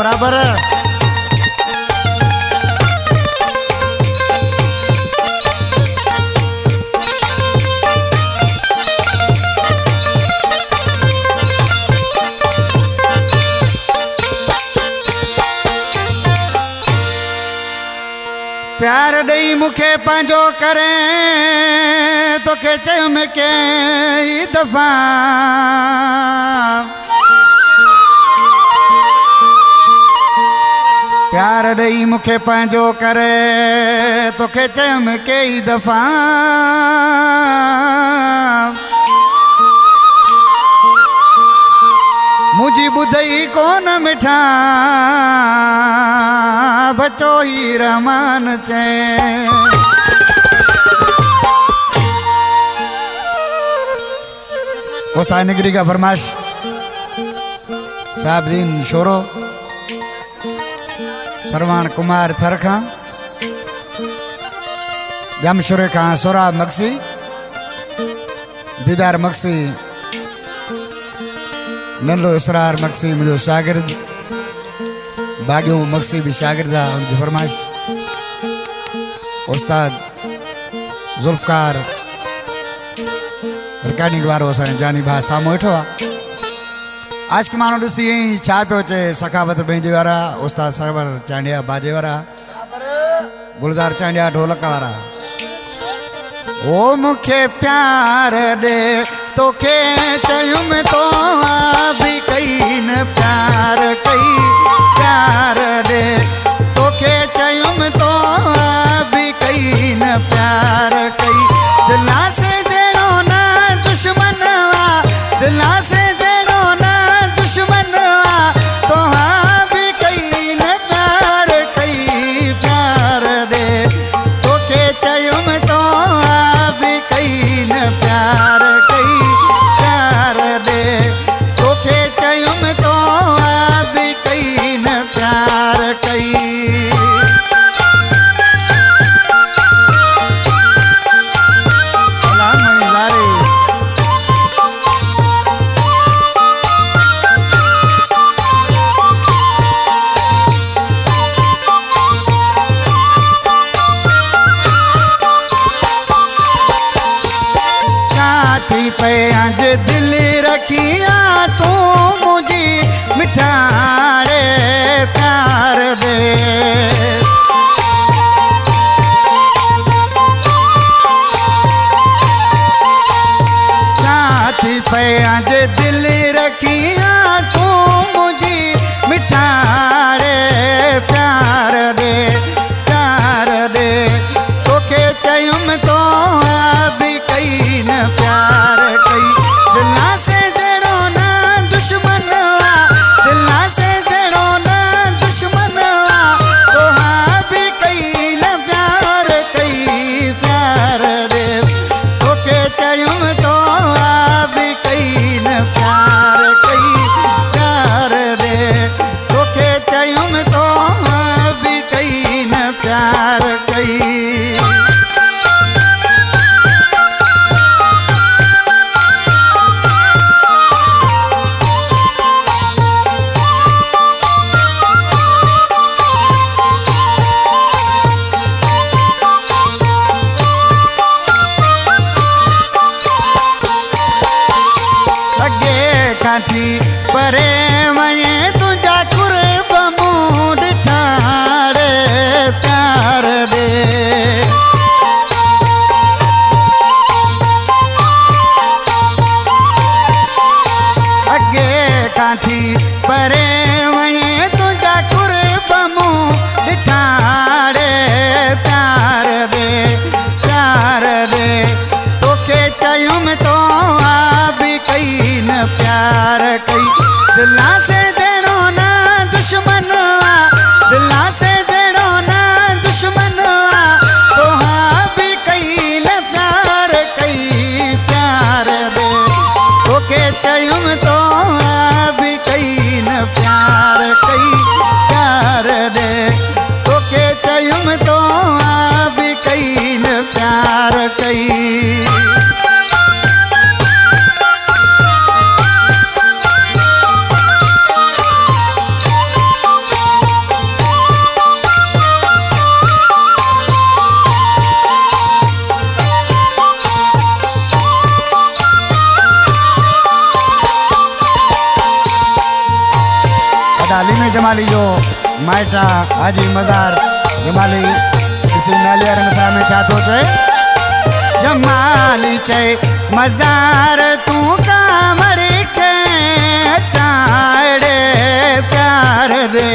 बराबर। प्यार दई मुखे पंहिंजो करे तोखे चयुमि कई दफ़ा प्यार दई मुखे पंहिंजो करे तोखे चयुमि कई दफ़ा मुझी बुधई कोन मिठा बचो ही रहमान चे कोस्ता नगरी का फरमाश साहबदीन शोरो सरवान कुमार थर खां जमशुर खां सोराब मक्सी दीदार मक्सी नंदो इसरार मक्सी मुझो शागिर्द बागियो मक्सी भी शागिर्द आहे उनजी फरमाइश उस्ताद जुल्फकार रिकॉर्डिंग वारो असांजो जानी भाउ साम्हूं वेठो आहे आशिक माण्हू ॾिसी छा पियो चए सखावत पंहिंजे वारा उस्ताद सरवर चांडिया बाजे वारा गुलज़ार चांडिया ढोलक वारा ओ मुखे प्यार दे तोखे चयुमि तो भी कई न प्यार दे तोखे चयुमि तो भी कई न प्यार कई दिला से जहिड़ो न दुश्मन दिला से जहिड़ो न दुश्मन तोहां भी कई न प्यार दे तोखे चयुमि तो भी कई न प्यार दे तोखे चयुमि तो भी कई न प्यार आज दिल रखिया तू मुझी मिठाड़े प्यार दे साथी पे आज दिल रखिया तू मुझी मिठाड़े प्यार दे तोखे चयुमि तो भी कई न प्यार दिला से जहिड़ो न दुश्मन दिला से जहिड़ो न दुश्मन तोहां भी कई न प्यार दे तोखे चयुमि तो भी कई न प्यार दे तोखे चयुमि तो भी कई न प्यार थी परे वञे तुंहिंजा कुर्ब मूं ॾिठाड़े प्यार दे अॻे खां थी परे वञे तुंहिंजा कुर्ब मूं ॾिठाड़े प्यार दे तोखे चयुमि तो भी कई न प्यार दिला से जहिड़ो न दुश्मन दिला से जहिड़ो न दुश्मन तोहां भी कई न प्यार दे तोखे चयुमि तो भी कई न प्यार दे तोखे चयुमि तो भी कई न प्यार जमाली जो माइटा हाजी मज़ार जमाली इसी नाली रंगसा में चाहतो चे जमाली चे मज़ार तू कामड़ के टाड़े प्यार दे